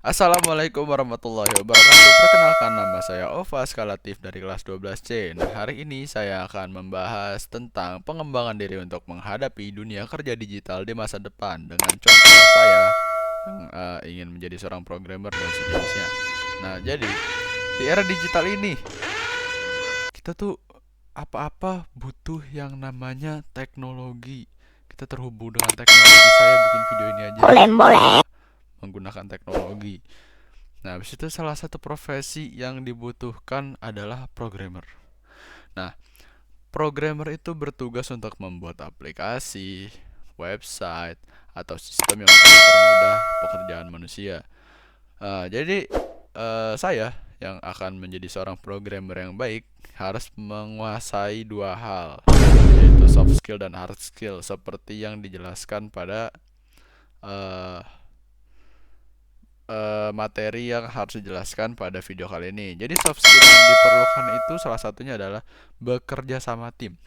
Assalamualaikum warahmatullahi wabarakatuh. Perkenalkan, nama saya Ova Skalatif dari kelas 12C. Nah, hari ini saya akan membahas tentang pengembangan diri untuk menghadapi dunia kerja digital di masa depan dengan contoh saya yang ingin menjadi seorang programmer dan sejenisnya. Nah, jadi di era digital ini kita tuh apa-apa butuh yang namanya teknologi. Kita terhubung dengan teknologi. Saya bikin video ini aja menggunakan teknologi. Nah, habis itu salah satu profesi yang dibutuhkan adalah programmer. Nah, programmer itu bertugas untuk membuat aplikasi, website, atau sistem yang bisa mempermudah pekerjaan manusia. Jadi, saya yang akan menjadi seorang programmer yang baik harus menguasai dua hal, yaitu soft skill dan hard skill, seperti yang dijelaskan pada eh, materi yang harus dijelaskan pada video kali ini. Jadi soft skill yang diperlukan itu salah satunya adalah bekerja sama tim.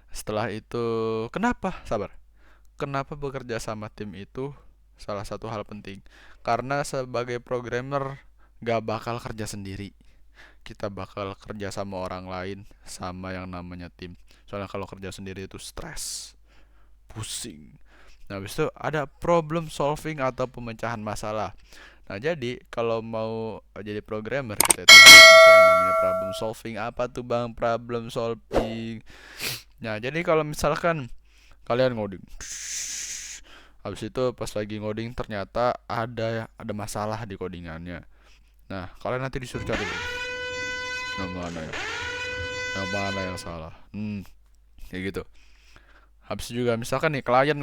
Setelah itu, kenapa? Sabar. Kenapa bekerja sama tim itu salah satu hal penting? Karena sebagai programmer gak bakal kerja sendiri. Kita bakal kerja sama orang lain, sama yang namanya tim. Soalnya kalau kerja sendiri itu stres, pusing. Nah, habis itu ada problem solving atau pemecahan masalah. Nah, jadi kalau mau jadi programmer kita itu harus bisa yang namanya problem solving. Apa tuh Bang problem solving? Nah, jadi kalau misalkan kalian ngoding, habis itu pas lagi ngoding ternyata ada masalah di codingannya. Nah, kalian nanti disuruh cari yang mana ya, yang mana yang salah. Kayak gitu. Habis itu juga misalkan nih klien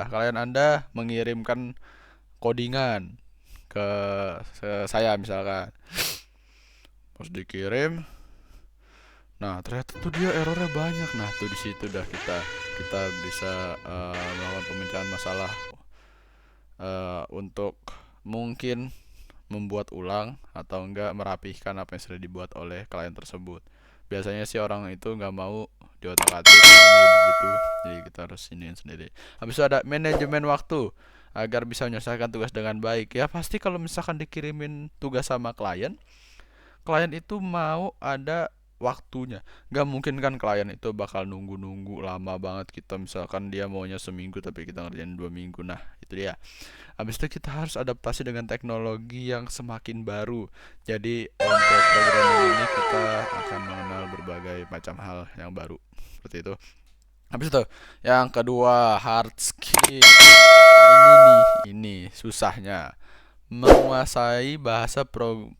klien Anda mengirimkan codingan ke saya misalkan. Pas dikirim, nah ternyata tuh dia errornya banyak. Nah, tuh di situ dah kita bisa melakukan pemecahan masalah untuk mungkin membuat ulang atau enggak merapihkan apa yang sudah dibuat oleh klien tersebut. Biasanya sih orang itu nggak mau diotak-atik maunya begitu, jadi kita harus iniin sendiri. Habis itu ada manajemen waktu agar bisa menyelesaikan tugas dengan baik. Ya pasti kalau misalkan dikirimin tugas sama klien, klien itu mau ada waktunya. Gak mungkin kan klien itu bakal nunggu-nunggu lama banget. Kita misalkan dia maunya seminggu tapi kita ngerjain 2 minggu. Nah, itu dia. Habis itu kita harus adaptasi dengan teknologi yang semakin baru. Jadi untuk program ini kita akan mengenal berbagai macam hal yang baru. Seperti itu. Habis itu yang kedua hard skill. Nah, ini susahnya menguasai bahasa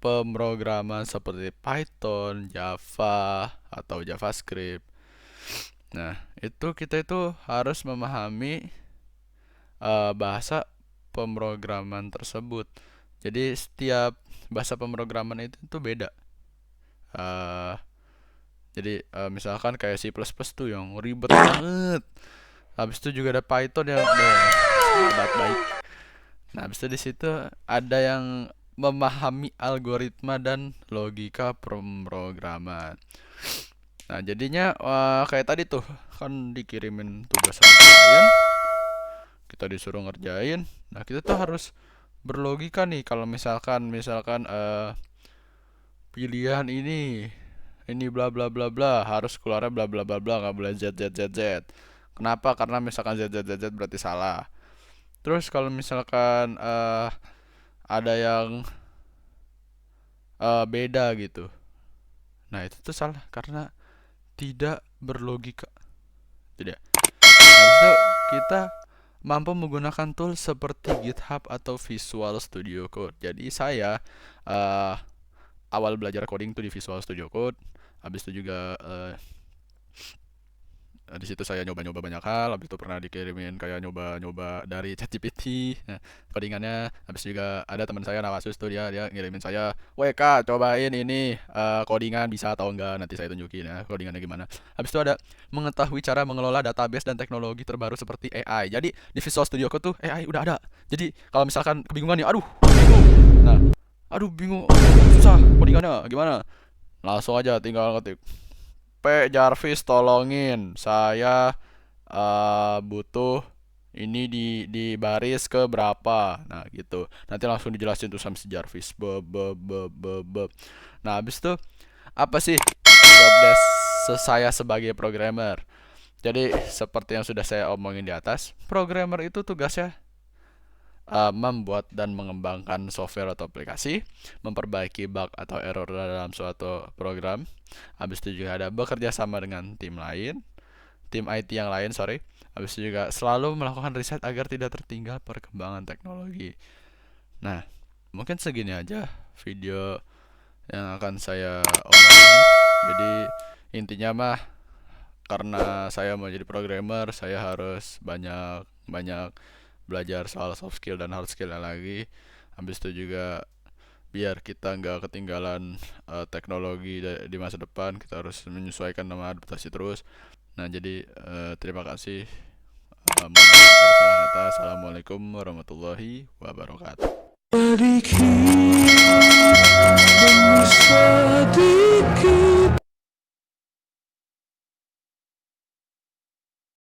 pemrograman seperti Python, Java, atau JavaScript. Nah, kita itu harus memahami bahasa pemrograman tersebut. Jadi setiap bahasa pemrograman itu beda. Eh, jadi misalkan kayak C++ tuh yang ribet banget. Habis itu juga ada Python yang sahabat baik. Nah, habis itu di situ ada yang memahami algoritma dan logika pemrograman. Nah, jadinya kayak tadi tuh kan dikirimin tugas sama klien, kita disuruh ngerjain. Nah, kita tuh harus berlogika nih kalau misalkan pilihan ini bla bla bla bla harus keluarnya bla bla bla bla, nggak boleh z z z z. Kenapa? Karena misalkan z z z z berarti salah. Terus kalau misalkan ada yang beda gitu. Nah, itu tuh salah karena tidak berlogika. Tidak. Habis itu kita mampu menggunakan tool seperti GitHub atau Visual Studio Code. Jadi saya uh, awal belajar coding tuh di Visual Studio Code. Habis itu juga di situ saya nyoba-nyoba banyak hal. Habis itu pernah dikirimin kayak nyoba-nyoba dari ChatGPT. Nah, codingannya. Habis juga ada teman saya Nawasus tuh dia ngirimin saya, WK cobain ini codingan bisa atau enggak. Nanti saya tunjukin ya codingannya gimana. Habis itu ada mengetahui cara mengelola database dan teknologi terbaru seperti AI. Jadi di Visual Studio Code tuh AI udah ada. Jadi kalau misalkan kebingungan nih, aduh bingung. Nah, aduh bingung, susah codingannya gimana? Langsung aja tinggal ngetik, P Jarvis tolongin saya butuh ini di baris ke berapa. Nah gitu, nanti langsung dijelasin tuh sama si Jarvis. Nah habis itu apa sih job desk saya sebagai programmer? Jadi seperti yang sudah saya omongin di atas, programmer itu tugasnya membuat dan mengembangkan software atau aplikasi, memperbaiki bug atau error dalam suatu program. Habis itu juga ada bekerja sama dengan tim lain, tim IT yang lain, sorry. Habis itu juga selalu melakukan riset agar tidak tertinggal perkembangan teknologi. Nah, mungkin segini aja video yang akan saya omongin. Jadi intinya mah karena saya mau jadi programmer, saya harus banyak banyak belajar soal soft skill dan hard skill lagi. Habis itu juga biar kita nggak ketinggalan teknologi di masa depan, kita harus menyesuaikan sama adaptasi terus. Nah, jadi terima kasih. Mohon maaf jika ada salah kata. Assalamualaikum warahmatullahi wabarakatuh.